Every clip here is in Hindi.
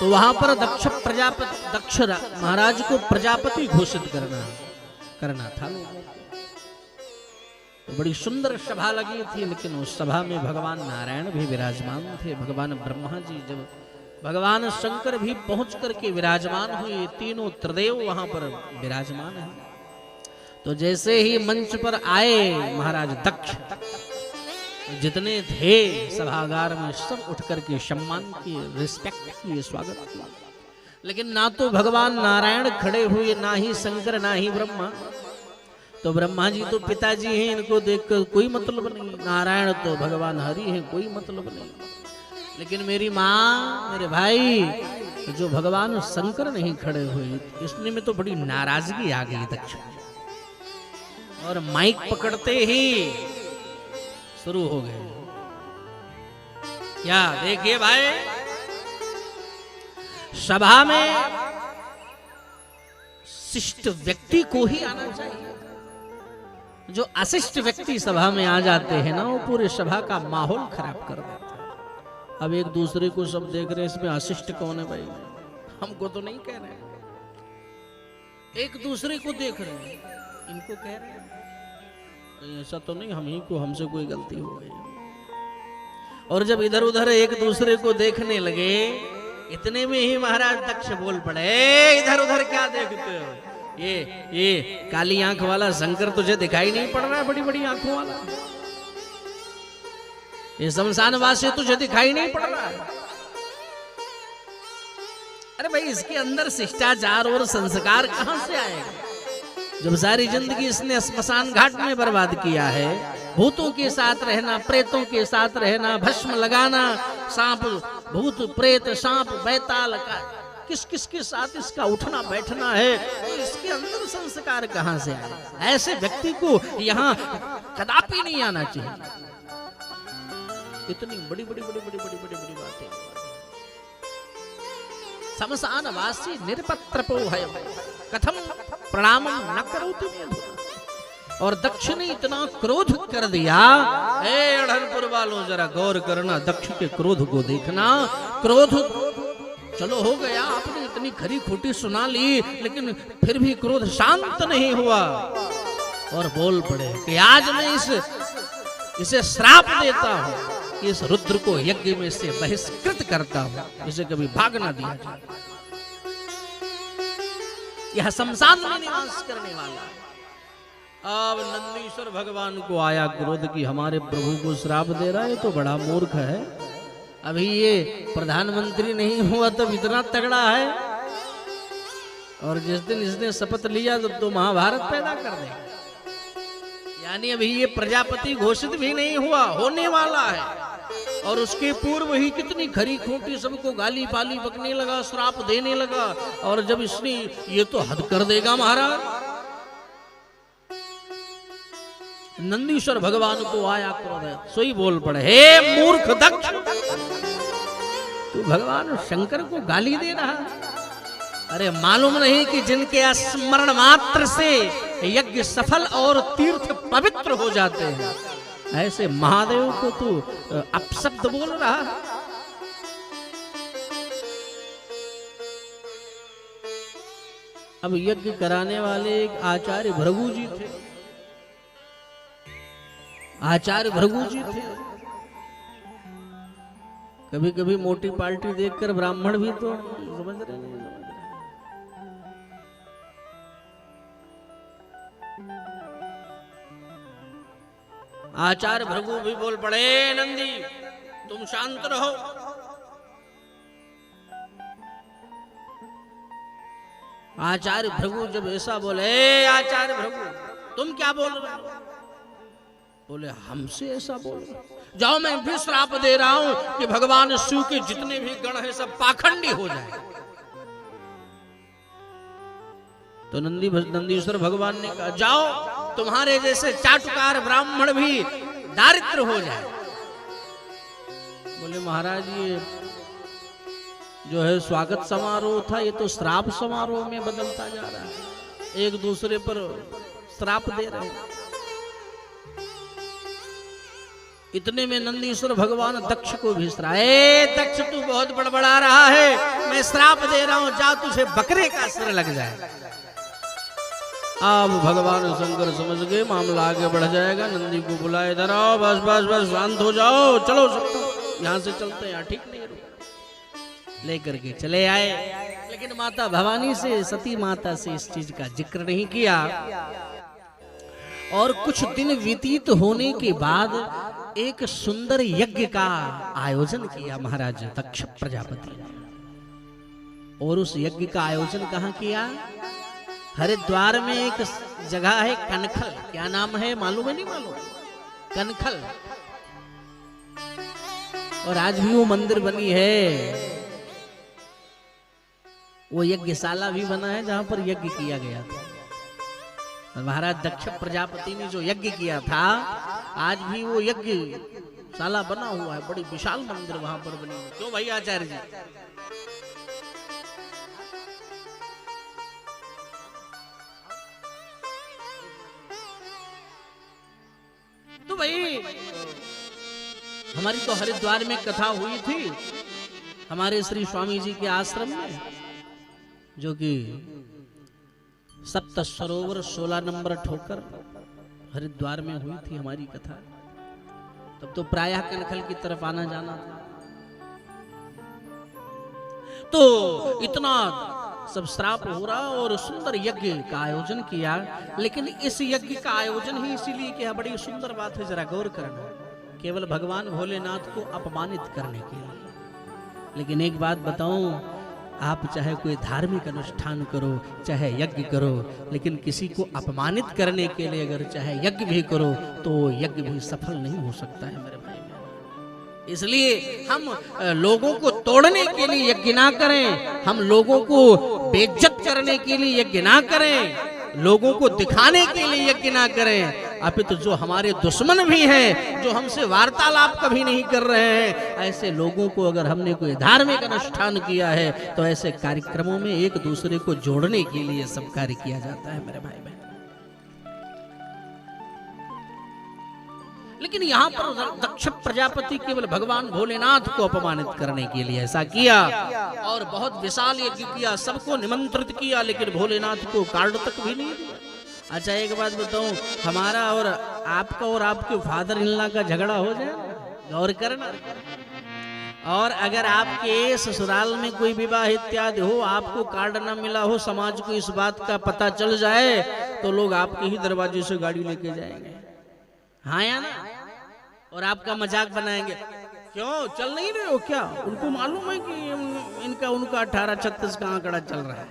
तो वहां पर दक्ष महाराज को प्रजापति घोषित करना था। तो बड़ी सुंदर सभा लगी थी, लेकिन उस सभा में भगवान नारायण भी विराजमान थे, भगवान ब्रह्मा जी, जब भगवान शंकर भी पहुंच करके विराजमान हुए, तीनों त्रिदेव वहां पर विराजमान हैं। तो जैसे ही मंच पर आए महाराज दक्ष, जितने थे सभागार में सब उठ करके सम्मान किए, रिस्पेक्ट किए, स्वागत किया। लेकिन ना तो भगवान नारायण खड़े हुए, ना ही शंकर, ना ही ब्रह्मा। तो ब्रह्मा जी तो पिताजी हैं, इनको देखकर कोई मतलब नहीं, नारायण तो भगवान हरि हैं, कोई मतलब नहीं। लेकिन मेरी माँ, मेरे भाई, जो भगवान शंकर नहीं खड़े हुए, इसने में तो बड़ी नाराजगी आ गई दक्ष। और माइक पकड़ते ही शुरू हो गए, क्या देखिए भाई, सभा में शिष्ट व्यक्ति को ही आना चाहिए। जो अशिष्ट व्यक्ति सभा में आ जाते हैं ना, वो पूरे सभा का माहौल खराब कर देते हैं। अब एक दूसरे को सब देख रहे हैं, इसमें अशिष्ट कौन है भाई, हमको तो नहीं कह रहे, एक दूसरे को देख रहे हैं, इनको कह रहे हैं ऐसा तो नहीं, हम ही को, हमसे कोई गलती हो गई। और जब इधर उधर एक दूसरे को देखने लगे, इतने में ही महाराज दक्ष बोल पड़े, इधर उधर क्या देखते हो, ये काली आंख वाला शंकर तुझे दिखाई नहीं पड़ रहा है, बड़ी बड़ी आंखों वाला, ये शमशानवासी तुझे दिखाई नहीं पड़ रहा है। अरे भाई, इसके अंदर शिष्टाचार और संस्कार कहां से आएगा, जब सारी जिंदगी इसने स्मशान घाट में बर्बाद किया है, भूतों के साथ रहना, प्रेतों के साथ रहना, भस्म लगाना, सांप, भूत, प्रेत, सांप, बैताल का किस किस के साथ इसका उठना बैठना है, तो इसके अंदर संस्कार कहां से आए। ऐसे व्यक्ति को यहाँ कदापि नहीं आना चाहिए। इतनी बड़ी बड़ी बड़ी बड़ी बड़ी बड़ी बड़ी बातें। शमशानवासी निरपत्रपो है कथम प्रणाम न करोति। और दक्ष ने इतना क्रोध कर दिया, अढ़नपुर वालों जरा गौर करना, दक्ष के क्रोध को देखना। क्रोध चलो हो गया, आपने इतनी खरी खोटी सुना ली, लेकिन फिर भी क्रोध शांत नहीं हुआ और बोल पड़े कि आज मैं इसे श्राप देता हूं कि इस रुद्र को यज्ञ में से बहिष्कृत करता हूं, इसे कभी भाग ना दिया जाए। यह शमशान में निवास करने वाला। अब नंदीश्वर भगवान को आया क्रोध कि हमारे प्रभु को श्राप दे रहा है, तो बड़ा मूर्ख है। अभी ये प्रधानमंत्री नहीं हुआ तब इतना तगड़ा है, और जिस दिन इसने शपथ लिया तब तो महाभारत पैदा कर देगा। यानी अभी ये प्रजापति घोषित भी नहीं हुआ, होने वाला है। और उसके पूर्व ही कितनी खरी खोटी सबको गाली पाली बकने लगा, श्राप देने लगा। और जब इसने ये तो हद कर देगा महाराज, नंदीश्वर भगवान को आया क्रोध, सोई बोल पड़े, हे मूर्ख दक्ष, तू भगवान शंकर को गाली दे रहा। अरे मालूम नहीं कि जिनके स्मरण मात्र से यज्ञ सफल और तीर्थ पवित्र हो जाते हैं, ऐसे महादेव को तू अपशब्द बोल रहा है। अब यज्ञ कराने वाले एक आचार्य भृगु जी थे। आचार्य भृगु जी थे। कभी कभी मोटी पार्टी देखकर ब्राह्मण भी तो समझ रहे नहीं। आचार्य भृगु भी बोल पड़े, नंदी तुम शांत रहो। आचार्य भृगु जब ऐसा बोले, आचार्य भृगु तुम क्या बोल रहे हो? बोले हमसे ऐसा बोल रहे, जाओ मैं भी श्राप दे रहा हूं कि भगवान शिव के जितने भी गण हैं सब पाखंडी हो जाए। तो नंदीश्वर भगवान ने कहा, जाओ तुम्हारे जैसे चाटुकार ब्राह्मण भी दारिद्र हो जाए। बोले महाराज ये जो है स्वागत समारोह था, ये तो श्राप समारोह में बदलता जा रहा है, एक दूसरे पर श्राप दे रहे हैं। इतने में नंदीश्वर भगवान दक्ष को भी श्राप, दक्ष तू बहुत बड़बड़ा रहा है, मैं मैं श्राप दे रहा हूं, जा तुझे बकरे का सिर लग जाए। अब भगवान शंकर समझ गए मामला आगे बढ़ जाएगा, नंदी को बुलाए, इधर आओ, बस बस बस शांत हो जाओ, चलो सबको यहाँ से चलते हैं, यहाँ ठीक नहीं है। लेकर के चले आए, लेकिन माता भवानी से, सती माता से इस चीज का जिक्र नहीं किया। और कुछ दिन व्यतीत होने के बाद एक सुंदर यज्ञ का आयोजन किया महाराज दक्ष प्रजापति ने। और उस यज्ञ का आयोजन कहाँ किया? हरिद्वार में एक जगह है कनखल, क्या नाम है मालूम है? नहीं मालूम? कनखल। और आज भी वो मंदिर बनी है, वो यज्ञशाला भी बना है जहां पर यज्ञ किया गया था। महाराज दक्ष प्रजापति ने जो यज्ञ किया था, आज भी वो यज्ञशाला बना हुआ है, बड़ी विशाल मंदिर वहां पर बनी है। क्यों भाई आचार्य जी? तो भाई हमारी तो हरिद्वार में कथा हुई थी हमारे श्री स्वामी जी के आश्रम में, जो कि सप्त सरोवर 16 नंबर ठोकर हरिद्वार में हुई थी हमारी कथा। तब तो प्रायः कनखल की तरफ आना जाना था। तो इतना सब श्राप हो रहा और सुंदर यज्ञ का आयोजन किया। लेकिन इस यज्ञ का आयोजन ही इसीलिए किया, बड़ी सुंदर बात है, जरा गौर करना, केवल भगवान भोलेनाथ को अपमानित करने के लिए। लेकिन एक बात बताऊं, आप चाहे कोई धार्मिक अनुष्ठान करो, चाहे यज्ञ करो, लेकिन किसी को अपमानित करने के लिए अगर चाहे यज्ञ भी करो तो यज्ञ भी सफल नहीं हो सकता है मेरे भाई। इसलिए हम लोगों को तोड़ने के लिए यज्ञ ना करें, हम लोगों को बेइज्जत करने के लिए यज्ञ ना करें, लोगों को दिखाने के लिए यज्ञ ना करें। अपितु जो हमारे दुश्मन भी हैं, जो हमसे वार्तालाप कभी नहीं कर रहे हैं, ऐसे लोगों को अगर हमने कोई धार्मिक अनुष्ठान किया है तो ऐसे कार्यक्रमों में एक दूसरे को जोड़ने के लिए सब कार्य किया जाता है मेरे भाई बहन। लेकिन यहाँ पर दक्ष प्रजापति केवल भगवान भोलेनाथ को अपमानित करने के लिए ऐसा किया और बहुत विशाल यज्ञ किया, सबको निमंत्रित किया, लेकिन भोलेनाथ को कार्ड तक भी नहीं दिया। अच्छा एक बात बताऊं, हमारा और आपका और आपके फादर इन लॉ का झगड़ा हो जाए, गौर करना, और अगर आपके ससुराल में कोई विवाह इत्यादि हो, आपको कार्ड ना मिला हो, समाज को इस बात का पता चल जाए, तो लोग आपके ही दरवाजे से गाड़ी लेके जाएंगे, हाँ या ना, और आपका मजाक बनाएंगे। क्यों चल नहीं रहे हो क्या? उनको मालूम है कि इनका उनका 1836 का आंकड़ा चल रहा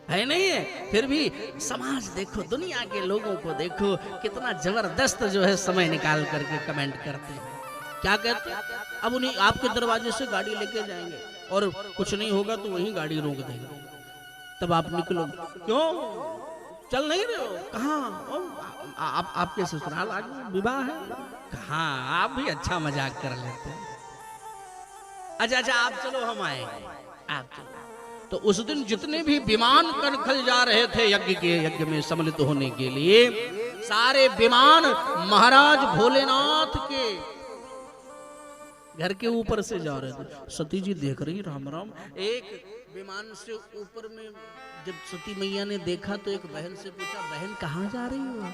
है नहीं है? फिर भी समाज देखो, दुनिया के लोगों को देखो, कितना जबरदस्त जो है समय निकाल करके कमेंट करते हैं। क्या कहते हैं? अब उन्हीं आपके दरवाजे से गाड़ी लेके जाएंगे और कुछ नहीं होगा तो वहीं गाड़ी रोक देंगे, तब आप निकलो, क्यों चल नहीं रहे हो? कहाँ आपके ससुराल आज विवाह है? कहाँ? आप भी अच्छा मजाक कर लेते हैं। अच्छा आप चलो, हम आएंगे, आप चलो। तो उस दिन जितने भी विमान कनखल जा रहे थे यज्ञ में सम्मिलित होने के लिए, सारे विमान महाराज भोलेनाथ के घर के ऊपर से जा रहे थे। सती जी देख रही, राम राम। एक विमान से ऊपर में जब सती मैया ने देखा तो एक बहन से पूछा, बहन कहाँ जा रही हो?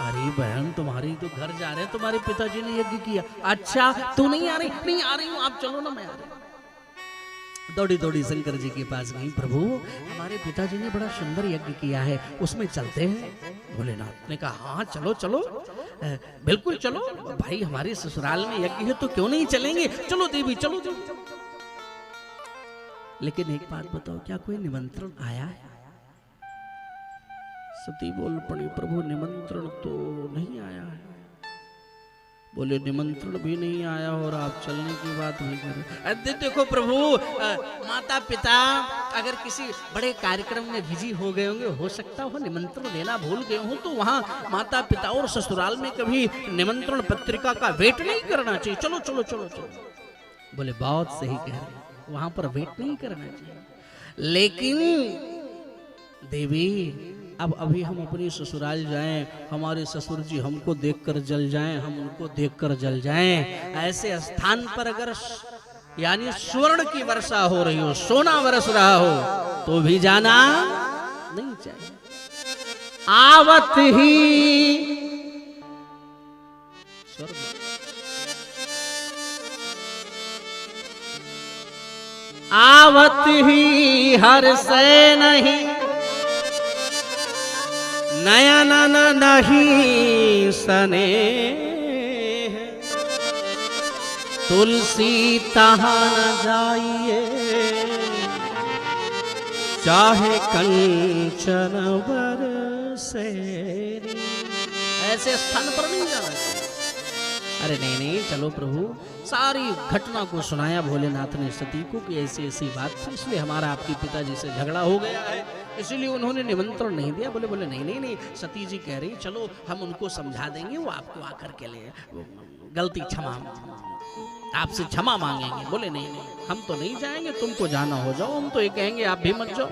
अरे बहन तुम्हारी तो घर जा रहे हैं, तुम्हारे पिताजी ने यज्ञ किया। अच्छा तू नहीं आ रही? नहीं आ रही हूँ, आप चलो ना, मैं आ रही। दौड़ी दौड़ी शंकर जी के पास गई, प्रभु हमारे पिताजी ने बड़ा सुंदर यज्ञ किया है, उसमें चलते हैं? भोलेनाथ ने कहा हाँ चलो चलो, बिल्कुल चलो भाई, हमारे ससुराल में यज्ञ है तो क्यों नहीं चलेंगे, चलो देवी चलो चलो। लेकिन एक बात बताओ, क्या कोई निमंत्रण आया है? सती बोल पड़ी, प्रभु निमंत्रण तो नहीं आया है। बोले निमंत्रण भी नहीं आया और आप चलने की बात नहीं कर रहे। देखो प्रभु, माता पिता अगर किसी बड़े कार्यक्रम में बिजी हो गए होंगे, हो सकता हो निमंत्रण देना भूल गए हो, तो वहाँ माता पिता और ससुराल में कभी निमंत्रण पत्रिका का वेट नहीं करना चाहिए, चलो चलो चलो चलो। बोले बहुत सही कह रहे, वहां पर वेट नहीं करना चाहिए। लेकिन देवी अब अभी हम अपनी ससुराल जाएं, हमारे ससुर जी हमको देखकर जल जाएं, हम उनको देखकर जल जाएं, ऐसे स्थान पर अगर यानी स्वर्ण की वर्षा हो रही हो, सोना बरस रहा हो, तो भी जाना नहीं चाहिए। आवत ही स्वर्ग, आवत ही हर से नहीं, नयन नहीं सने, तुलसी तहाँ न जाइए, चाहे कंचन बरसे। ऐसे स्थान पर नहीं जाना चाहिए। अरे नहीं नहीं, चलो प्रभु, सारी घटना को सुनाया भोलेनाथ ने सती को कि ऐसी ऐसी बात थी, इसलिए हमारा आपके पिताजी से झगड़ा हो गया है, इसलिए उन्होंने निमंत्रण नहीं दिया। बोले बोले नहीं नहीं नहीं, सती जी कह रही चलो हम उनको समझा देंगे, वो आपको आकर के ले गलती क्षमा, आपसे क्षमा मांगेंगे। बोले नहीं नहीं, हम तो नहीं जाएंगे, तुमको जाना हो जाओ, हम तो ये कहेंगे आप भी मत जाओ।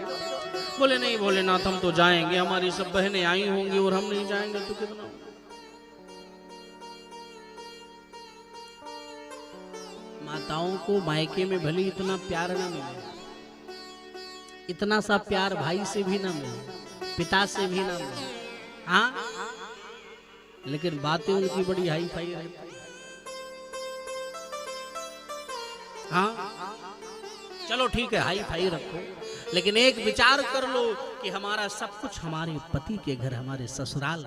बोले नहीं भोलेनाथ, हम तो जाएंगे, हमारी सब बहनें आई होंगी और हम नहीं जाएंगे तो कितना। माताओं को मायके में भले इतना प्यार ना मिले, इतना सा प्यार भाई से भी ना मिले, पिता से भी ना मिले, हाँ, लेकिन बातें उनकी बड़ी हाई फाई रहती। हाँ चलो ठीक है, हाई फाई रखो, लेकिन एक विचार कर लो कि हमारा सब कुछ हमारे पति के घर, हमारे ससुराल,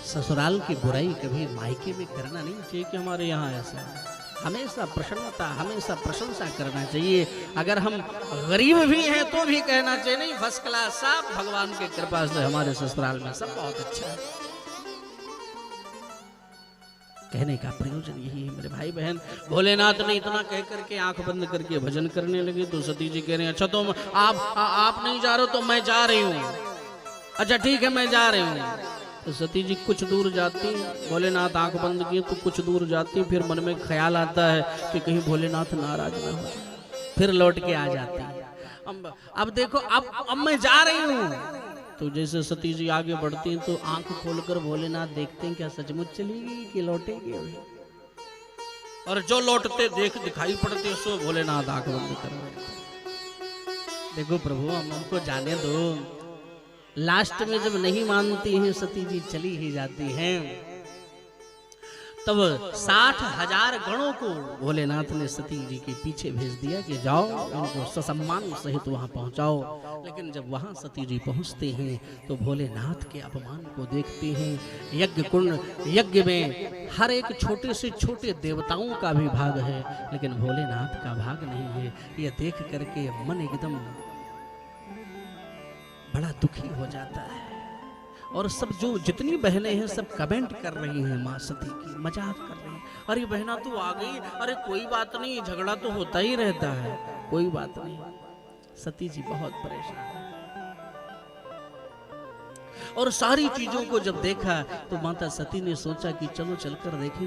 ससुराल की बुराई कभी मायके में करना नहीं चाहिए। कि हमारे यहाँ ऐसा हमेशा प्रसन्नता, हमेशा प्रशंसा करना चाहिए। अगर हम गरीब भी हैं तो भी कहना चाहिए नहीं फर्स्ट क्लास, सब भगवान की कृपा से हमारे ससुराल में सब बहुत अच्छा है। कहने का प्रयोजन यही है मेरे भाई बहन। भोलेनाथ ने इतना कह करके आंख बंद करके भजन करने लगे तो सती जी कह रहे हैं अच्छा तो आप नहीं जा रहे हो तो मैं जा रही हूँ। अच्छा ठीक है मैं जा रही हूँ। तो सती जी कुछ दूर जाती, भोलेनाथ आंख बंद किए तो कुछ दूर जाती, फिर मन में ख्याल आता है कि कहीं भोलेनाथ नाराज ना हो, फिर लौट के आ जाती। अब देखो अब मैं जा रही हूँ, तो जैसे सती जी आगे बढ़ती हैं तो आंख खोलकर भोलेनाथ देखते हैं क्या सचमुच चलेगी कि लौटेगी अभी। और जो लौटते दिखाई पड़ते सो भोलेनाथ आंख बंद कर रहे। देखो प्रभु हमको जाने दो। लास्ट में जब नहीं मानती हैं सती जी चली ही जाती हैं, तब 60,000 गणों को भोलेनाथ ने सती जी के पीछे भेज दिया कि जाओ उनको ससम्मान सहित वहां पहुंचाओ। लेकिन जब वहां सती जी पहुंचते हैं तो भोलेनाथ के अपमान को देखते हैं। यज्ञ कुंड, यज्ञ में हर एक छोटे से छोटे देवताओं का भी भाग है, लेकिन भोलेनाथ का भाग नहीं है। यह देख करके मन एकदम बड़ा दुखी हो जाता है। और सब जो जितनी बहनें हैं सब कमेंट कर रही हैं माँ सती की, मजाक कर रही हैं, अरे बहना तू आ गई, अरे कोई बात नहीं, झगड़ा तो होता ही रहता है, कोई बात नहीं। सती जी बहुत परेशान है। और सारी चीजों को जब देखा तो माता सती ने सोचा कि चलो चलकर देखें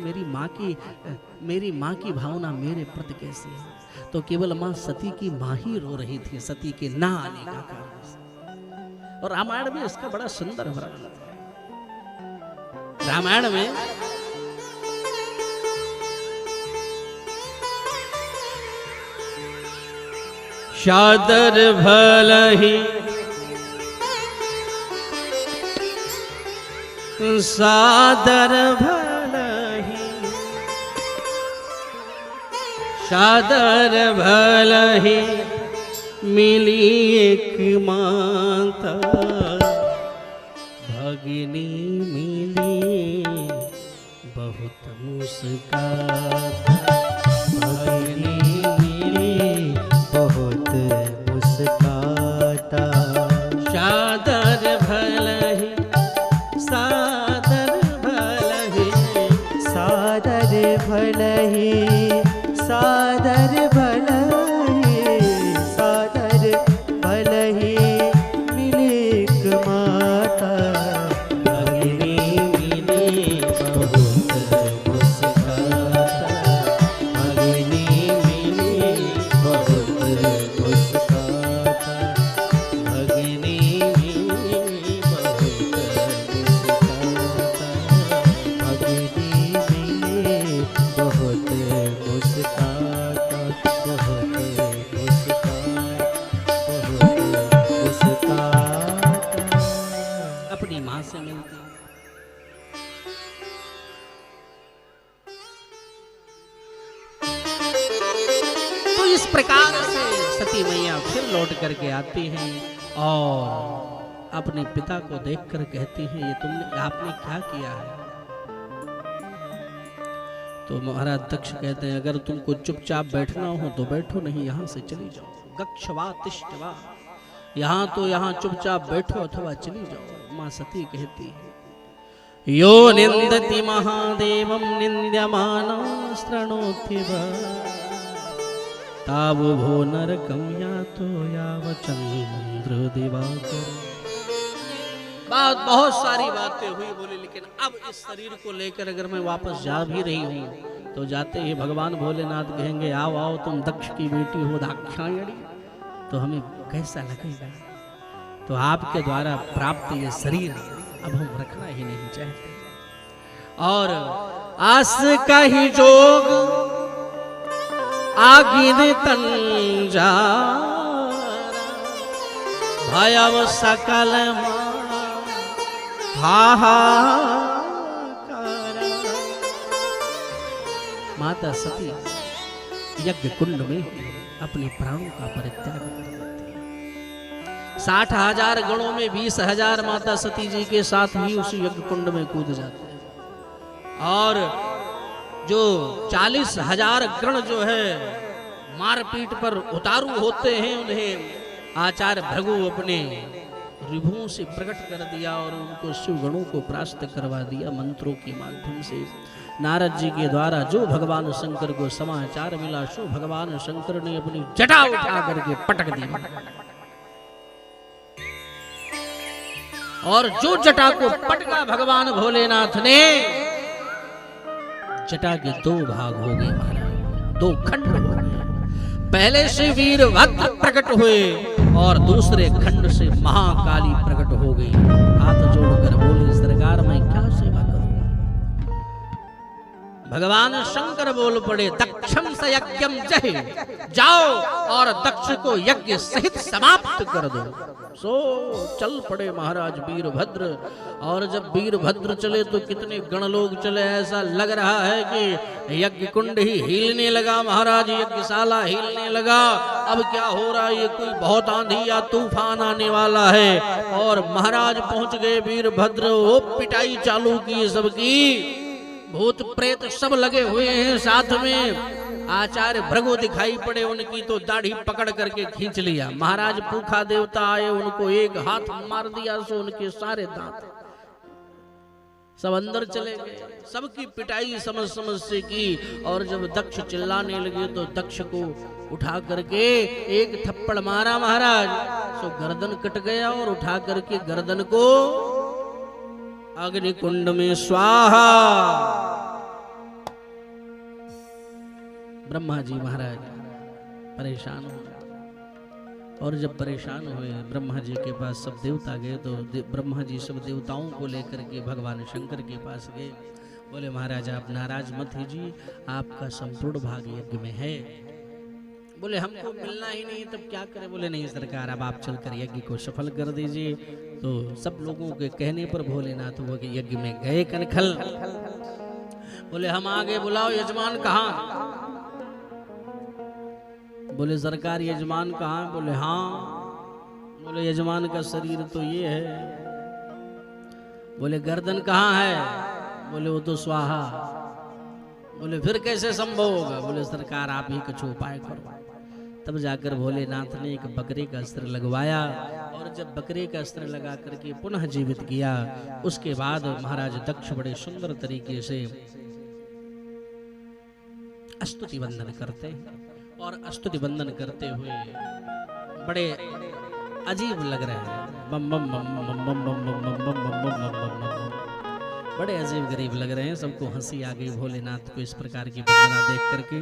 मेरी माँ की भावना मेरे प्रति कैसी है। तो केवल माँ सती की माँ ही रो रही थी सती के ना आने का कारण से। और रामायण में इसका बड़ा सुंदर वर्णन है। रामायण में शादर भलहि सादर भलहि, सादर भलहि मिली एक माता, भगिनी मिली बहुत मुस्काता, भगिनी मिली बहुत मुस्काता। सादर भलहि सादर भलहि, सादर भलहि सादर भलहि, प्रकार से सती मैया फिर लौट करके आती हैं और अपने पिता को देखकर कहती हैं, ये आपने क्या किया है? तो महाराज दक्ष कहते हैं, अगर तुमको चुपचाप बैठना हो तो बैठो, नहीं यहाँ से चली जाओ। गच्छवा तिष्ठवा, यहाँ तो यहाँ चुपचाप बैठो अथवा चली जाओ। माँ सती कहती है, यो निंदति महादेवं निंद्यमानं शृणोति वा, तावो भो नरकं यातो याव चंद्र दिवाकर। बात बहुत सारी बातें हुई बोले, लेकिन अब इस शरीर को लेकर अगर मैं वापस जा भी रही हूँ तो जाते ही भगवान भोलेनाथ कहेंगे, आओ आओ तुम दक्ष की बेटी हो दाक्षायणी, तो हमें कैसा लगेगा? तो आपके द्वारा प्राप्त ये शरीर अब हम रखना ही नहीं चाहते। और आस का ही जोग आगिन तंजा भयव सकल माता सती यज्ञ कुंड में अपने प्राणों का परित्याग कर देती है। 60,000 गणों में 20,000 माता सती जी के साथ ही उस यज्ञ कुंड में कूद जाते हैं। और जो 40,000 गण जो है मारपीट पर उतारू होते हैं, उन्हें आचार्य भृगु अपने रिभुओं से प्रकट कर दिया और उनको शिव गणों को परास्त करवा दिया मंत्रों के माध्यम से। नारद जी के द्वारा जो भगवान शंकर को समाचार मिला, सो भगवान शंकर ने अपनी जटा उठा करके पटक दी, और जो जटा को पटका भगवान भोलेनाथ ने, जटा के 2 भाग हो गए महाराज, 2 खंड हो गए। पहले से वीरभद्र प्रकट हुए और दूसरे खंड से महाकाली प्रकट हो गई। हाथ जोड़कर बोले, सरकार मैं क्या सेवा करूं? भगवान शंकर बोल पड़े, दक्षम स यज्ञम जहि, जाओ और दक्ष को यज्ञ सहित समाप्त कर दो। सो चल पड़े महाराज वीरभद्र। और जब वीरभद्र चले तो कितने गण लोग चले, ऐसा लग रहा है कि यज्ञ कुंड ही हिलने लगा महाराज, यज्ञशाला हिलने लगा। अब क्या हो रहा है, ये कोई बहुत आंधी या तूफान आने वाला है। और महाराज पहुंच गए वीरभद्र, वो पिटाई चालू की सबकी, भूत प्रेत सब लगे हुए हैं साथ में। आचार्य भृगु दिखाई पड़े, उनकी तो दाढ़ी पकड़ करके खींच लिया। महाराज पूखा देवता आए, उनको एक हाथ मार दिया, सो उनके सारे दांत सब अंदर चले गए। सबकी पिटाई समझ समझ से की। और जब दक्ष चिल्लाने लगे तो दक्ष को उठा करके एक थप्पड़ मारा महाराज, सो गर्दन कट गया। और उठा करके गर्दन को अग्नि कुंड में स्वाहा। ब्रह्मा जी महाराज परेशान हुए, और जब परेशान हुए ब्रह्मा जी के पास सब देवता गए, तो ब्रह्मा जी सब देवताओं को लेकर के भगवान शंकर के पास गए। बोले, महाराज आप नाराज मत कीजिए, आपका संपूर्ण भाग यज्ञ में है। बोले, हमको मिलना ही नहीं, तब क्या करें? बोले, नहीं सरकार, अब आप चलकर यज्ञ को सफल कर दीजिए। तो सब लोगों के कहने पर भोलेनाथ वो यज्ञ में गए कनखल। बोले, हम आगे बुलाओ, यजमान कहाँ? बोले, सरकार यजमान कहाँ? बोले, हाँ। बोले, यजमान का शरीर तो ये है। बोले, गर्दन कहाँ है? बोले, वो तो स्वाहा। बोले, फिर कैसे संभव होगा? बोले, सरकार आप ही कुछ उपाय करो। तब जाकर भोलेनाथ ने एक बकरे का अस्त्र लगवाया, और जब बकरे का अस्त्र लगा करके पुनः जीवित किया, उसके बाद महाराज दक्ष बड़े सुंदर तरीके से स्तुति वंदन करते हैं। और स्तुति वंदन करते हुए बड़े अजीब लग रहे हैं, बम बम बम बम बम बम बम बम बम बम बम बम बम, बड़े अजीब गरीब लग रहे हैं। सबको हंसी आ गई भोलेनाथ को इस प्रकार की वंदना देख करके।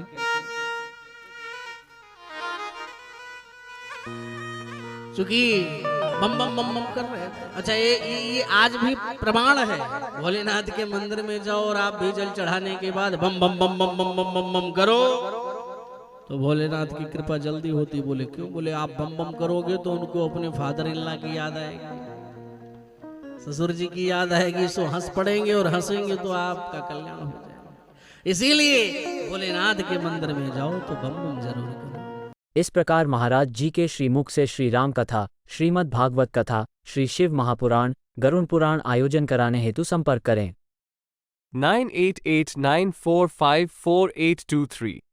चूंकि बम बम बम बम कर रहे हैं। अच्छा, ये आज भी प्रमाण है, भोलेनाथ के मंदिर में जाओ और आप भी जल चढ़ाने के बाद बम बम बम बम बम बम बम बम करो तो भोलेनाथ की कृपा जल्दी होती। बोले, क्यों? बोले, आप बम बम करोगे तो उनको अपने फादर इन लॉ की याद आएगी, ससुर जी की याद आएगी, सो हंस पड़ेंगे, और हंसेंगे तो आपका कल्याण हो जाएगा। इसीलिए भोलेनाथ के मंदिर में जाओ तो बम बम जरूर करो। इस प्रकार महाराज जी के श्रीमुख से श्री राम कथा, श्रीमद् भागवत कथा, श्री शिव महापुराण, गरुड़ पुराण आयोजन कराने हेतु संपर्क करें। 9889454823